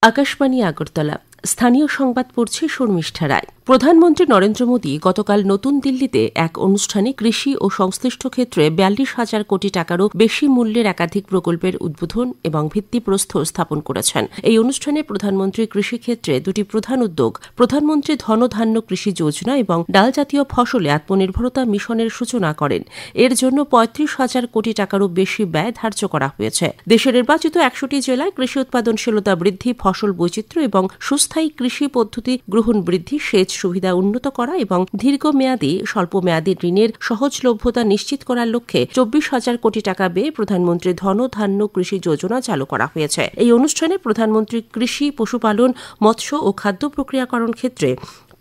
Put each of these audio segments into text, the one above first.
আকাশবাণী আগরতলা। স্থানীয় সংবাদ পড়ছে শর্মিষ্ঠা রায়। প্রধানমন্ত্রী নরেন্দ্র মোদী গতকাল নতুন দিল্লিতে এক অনুষ্ঠানে কৃষি ও সংশ্লিষ্ট ক্ষেত্রে 42,000 কোটি টাকারও বেশি মূল্যের একাধিক প্রকল্পের উদ্বোধন এবং ভিত্তিপ্রস্তর স্থাপন করেছেন। এই অনুষ্ঠানে প্রধানমন্ত্রী কৃষি ক্ষেত্রে দুটি প্রধান উদ্যোগ, প্রধানমন্ত্রী ধনধান্য কৃষি যোজনা এবং ডাল জাতীয় ফসলে আত্মনির্ভরতা মিশনের সূচনা করেন। এর জন্য 35,000 কোটি টাকারও বেশি ব্যয় ধার্য করা হয়েছে। দেশের নির্বাচিত 100টি জেলায় কৃষি উৎপাদনশীলতা বৃদ্ধি, ফসল বৈচিত্র্য এবং সুস্থায়ী কৃষি পদ্ধতি গ্রহণ বৃদ্ধি, সেচ সুবিধা উন্নত করা এবং দীর্ঘমেয়াদী স্বল্পমেয়াদী ঋণের সহজলভ্যতা নিশ্চিত করার লক্ষ্যে 24,000 কোটি টাকা ব্যয়ে প্রধানমন্ত্রী ধনধান্য কৃষি যোজনা চালু করা হয়েছে। এই অনুষ্ঠানে প্রধানমন্ত্রী কৃষি, পশুপালন, মৎস্য ও খাদ্য প্রক্রিয়াকরণ ক্ষেত্রে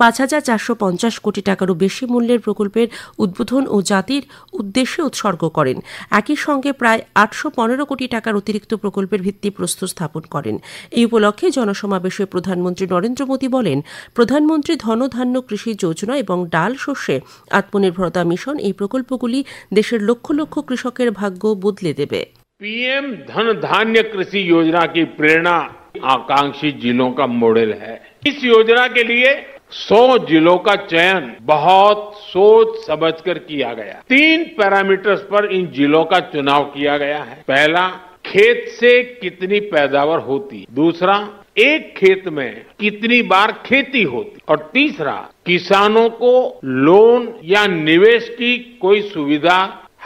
5,450 কোটি টাকারও বেশি মূল্যের প্রকল্পের উদ্বোধন ও জাতির উদ্দেশ্যে উৎসর্গ করেন। একই সঙ্গে প্রায় 815 কোটি টাকার অতিরিক্ত প্রকল্পের ভিত্তিপ্রস্তর স্থাপন করেন। এই উপলক্ষে জনসমাবেশে প্রধানমন্ত্রী নরেন্দ্র মোদী বলেন, প্রধানমন্ত্রী ধনধান্য কৃষি যোজনা এবং ডাল শস্যে আত্মনির্ভরতা মিশন এই প্রকল্পগুলি দেশের লক্ষ লক্ষ কৃষকের ভাগ্য বদলে দেবে। पीएम धन धान्य कृषि योजना की प्रेरणा आकांक्षी जिलों का मॉडल है। इस योजना के लिए 100 जिलों का चयन बहुत सोच समझकर किया गया। 3 पैरामीटर्स पर इन जिलों का चुनाव किया गया है। पहला, खेत से कितनी पैदावार होती, दूसरा, एक खेत में कितनी बार खेती होती, और तीसरा, किसानों को लोन या निवेश की कोई सुविधा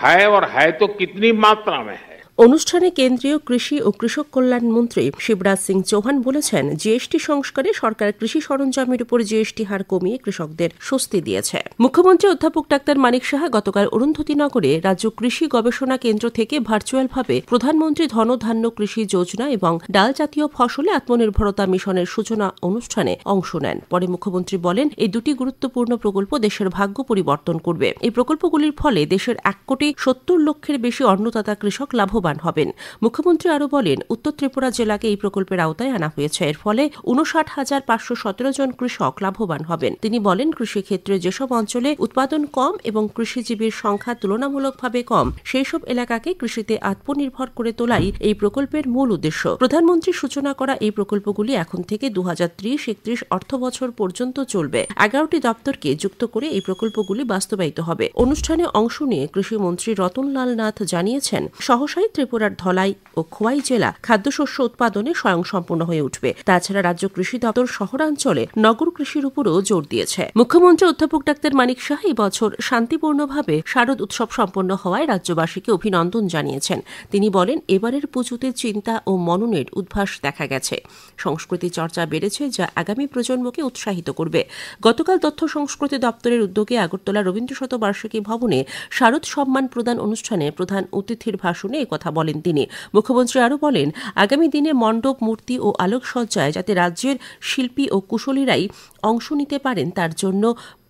है और है तो कितनी मात्रा में है। অনুষ্ঠানে কেন্দ্রীয় কৃষি ও কৃষক কল্যাণ মন্ত্রী শিবরাজ সিং চৌহান বলেছেন, জিএসটি সংস্কারে সরকার কৃষি সরঞ্জামের উপর জিএসটি হার কমিয়ে কৃষকদের স্বস্তি দিয়েছে। মুখ্যমন্ত্রী অধ্যাপক ডাক্তার মানিক সাহা গতকাল অরুন্ধতিনগরে রাজ্য কৃষি গবেষণা কেন্দ্র থেকে ভার্চুয়ালভাবে প্রধানমন্ত্রী ধনধান্য কৃষি যোজনা এবং ডাল জাতীয় ফসলে আত্মনির্ভরতা মিশনের সূচনা অনুষ্ঠানে অংশ নেন। পরে মুখ্যমন্ত্রী বলেন, এই দুটি গুরুত্বপূর্ণ প্রকল্প দেশের ভাগ্য পরিবর্তন করবে। এই প্রকল্পগুলির ফলে দেশের 1,70,00,000-এর বেশি অন্নদাতা কৃষক লাভবান হবেন। মুখ্যমন্ত্রী আরও বলেন, উত্তর ত্রিপুরা জেলাকে এই প্রকল্পের আওতায় আনা হয়েছে। এর ফলে 59,517 জন কৃষক লাভবান হবেন। তিনি বলেন, কৃষিক্ষেত্রে যেসব অঞ্চলে উৎপাদন কম এবং কৃষিজীবীর সংখ্যা তুলনামূলকভাবে কম, সেই সব এলাকাকে কৃষিতে আত্মনির্ভর করে তোলাই এই প্রকল্পের মূল উদ্দেশ্য। প্রধানমন্ত্রীর সূচনা করা এই প্রকল্পগুলি এখন থেকে 2030-31 অর্থবছর পর্যন্ত চলবে। 11টি দপ্তরকে যুক্ত করে এই প্রকল্পগুলি বাস্তবায়িত হবে। অনুষ্ঠানে অংশ নিয়ে কৃষিমন্ত্রী রতনলাল নাথ জানিয়েছেন, সহসাই ত্রিপুরার ধলাই ও খোয়াই জেলা খাদ্যশস্য উৎপাদনে স্বয়ংসম্পূর্ণ হয়ে উঠবে। তাছাড়া রাজ্য কৃষি দপ্তর শহরাঞ্চলে নগর কৃষির উপরও জোর দিয়েছে। মুখ্যমন্ত্রী অধ্যাপক ডাক্তার মানিক সাহা এই বছর শান্তিপূর্ণভাবে শারদ উৎসব সম্পন্ন হওয়ায় রাজ্যবাসীকে অভিনন্দন জানিয়েছেন। তিনি বলেন, এবারের পুজোতে চিন্তা ও মননের উদ্ভাস দেখা গেছে। সংস্কৃতি চর্চা বেড়েছে, যা আগামী প্রজন্মকে উৎসাহিত করবে। গতকাল তথ্য সংস্কৃতি দপ্তরের উদ্যোগে আগরতলা রবীন্দ্র শতবার্ষিকী ভবনে শারদ সম্মান প্রদান অনুষ্ঠানে প্রধান অতিথির ভাষণে কথা বলেন তিনি। মুখ্যমন্ত্রী আরও বলেন, আগামী দিনে মণ্ডপ, মূর্তি ও আলোকসজ্জায় যাতে রাজ্যের শিল্পী ও কুশলীরাই অংশ নিতে পারেন, তার জন্য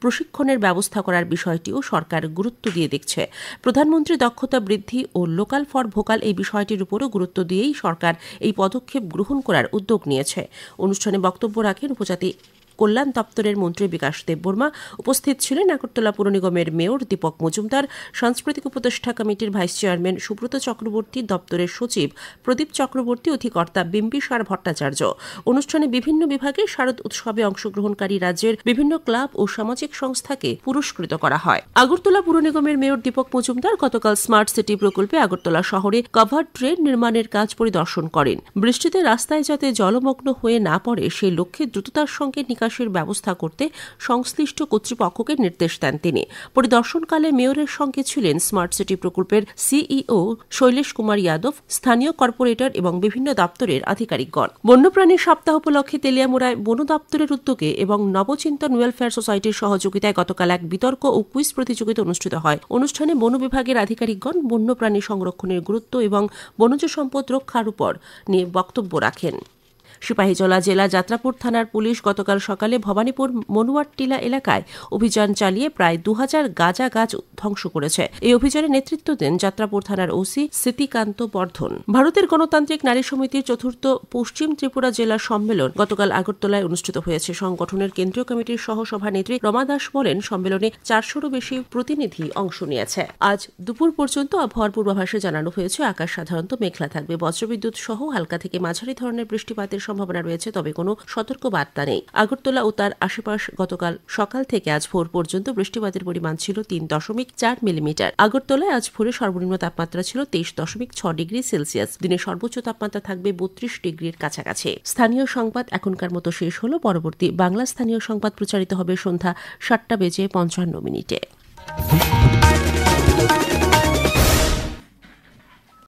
প্রশিক্ষণের ব্যবস্থা করার বিষয়টিও সরকার গুরুত্ব দিয়ে দেখছে। প্রধানমন্ত্রী দক্ষতা বৃদ্ধি ও লোকাল ফর ভোকাল এই বিষয়টির উপরও গুরুত্ব দিয়েই সরকার এই পদক্ষেপ গ্রহণ করার উদ্যোগ নিয়েছে। অনুষ্ঠানে বক্তব্য রাখেন উপজাতি কল্যাণ দপ্তরের মন্ত্রী বিকাশ দেববর্মা। উপস্থিত ছিলেন আগরতলা পুর নিগমের মেয়র দীপক মজুমদার, সাংস্কৃতিক উপদেষ্টা কমিটির ভাইস চেয়ারম্যান সুব্রত চক্রবর্তী, দপ্তরের সচিব প্রদীপ চক্রবর্তী, অধিকর্তা বিম্বিসার ভট্টাচার্য। অনুষ্ঠানে বিভিন্ন বিভাগে শারদ উৎসবে অংশগ্রহণকারী রাজ্যের বিভিন্ন ক্লাব ও সামাজিক সংস্থাকে পুরস্কৃত করা হয়। আগরতলা পুর নিগমের মেয়র দীপক মজুমদার গতকাল স্মার্ট সিটি প্রকল্পে আগরতলা শহরে কভার্ড ড্রেন নির্মাণের কাজ পরিদর্শন করেন। বৃষ্টিতে রাস্তায় যাতে জলমগ্ন হয়ে না পড়ে, সেই লক্ষ্যে দ্রুততার সঙ্গে নিকাশের ব্যবস্থা করতে সংশ্লিষ্ট কর্তৃপক্ষকে নির্দেশ দেন তিনি। পরিদর্শনকালে মেয়রের সঙ্গে ছিলেন স্মার্ট সিটি প্রকল্পের সিইও শৈলেশ কুমার যাদব, স্থানীয় কর্পোরেটর এবং বিভিন্ন দপ্তরের আধিকারিকগণ। বন্যপ্রাণী সপ্তাহ উপলক্ষে তেলিয়ামুড়ায় বন দপ্তরের উদ্যোগে এবং নবচিন্তন ওয়েলফেয়ার সোসাইটির সহযোগিতায় গতকাল এক বিতর্ক ও কুইজ প্রতিযোগিতা অনুষ্ঠিত হয়। অনুষ্ঠানে বন বিভাগের আধিকারিকগণ বন্যপ্রাণী সংরক্ষণের গুরুত্ব এবং বনজ সম্পদ রক্ষার উপর নিয়ে বক্তব্য রাখেন। সিপাহীজলা জেলা যাত্রাপুর থানার পুলিশ গতকাল সকালে ভবানীপুর মনুয়ারটিলা এলাকায় অভিযান চালিয়ে প্রায় 2000 গাঁজা গাছ ধ্বংস করেছে। এই অভিযানে নেতৃত্ব দেন যাত্রাপুর থানার ওসি স্মৃতিকান্ত বর্ধন। ভারতের গণতান্ত্রিক নারী সমিতির 4th পশ্চিম ত্রিপুরা জেলা সম্মেলন গতকাল আগরতলায় অনুষ্ঠিত হয়েছে। সংগঠনের কেন্দ্রীয় কমিটির সহসভানেত্রী রমা দাস বলেন, সম্মেলনে 400-রও বেশি প্রতিনিধি অংশ নিয়েছে। আজ দুপুর পর্যন্ত আবহাওয়ার পূর্বাভাসে জানানো হয়েছে, আকাশ সাধারণত মেঘলা থাকবে। বজ্রবিদ্যুৎ সহ হালকা থেকে মাঝারি ধরনের বৃষ্টিপাতের সম্ভাবনা রয়েছে, তবে কোনো সতর্ক বার্তা নেই। আগরতলা ও তার আশেপাশ গতকাল সকাল থেকে আজ ভোর পর্যন্ত বৃষ্টিপাতের পরিমাণ ছিল 3.4 মিলিমিটার। আগরতলায় আজ ভোরে সর্বনিম্ন তাপমাত্রা ছিল 23.6 ডিগ্রি সেলসিয়াস। দিনের সর্বোচ্চ তাপমাত্রা থাকবে 32 ডিগ্রির কাছাকাছি। স্থানীয় সংবাদ এখনকার মতো শেষ হলো। পরবর্তী বাংলা স্থানীয় সংবাদ প্রচারিত হবে সন্ধ্যা 7:55 মিনিটে।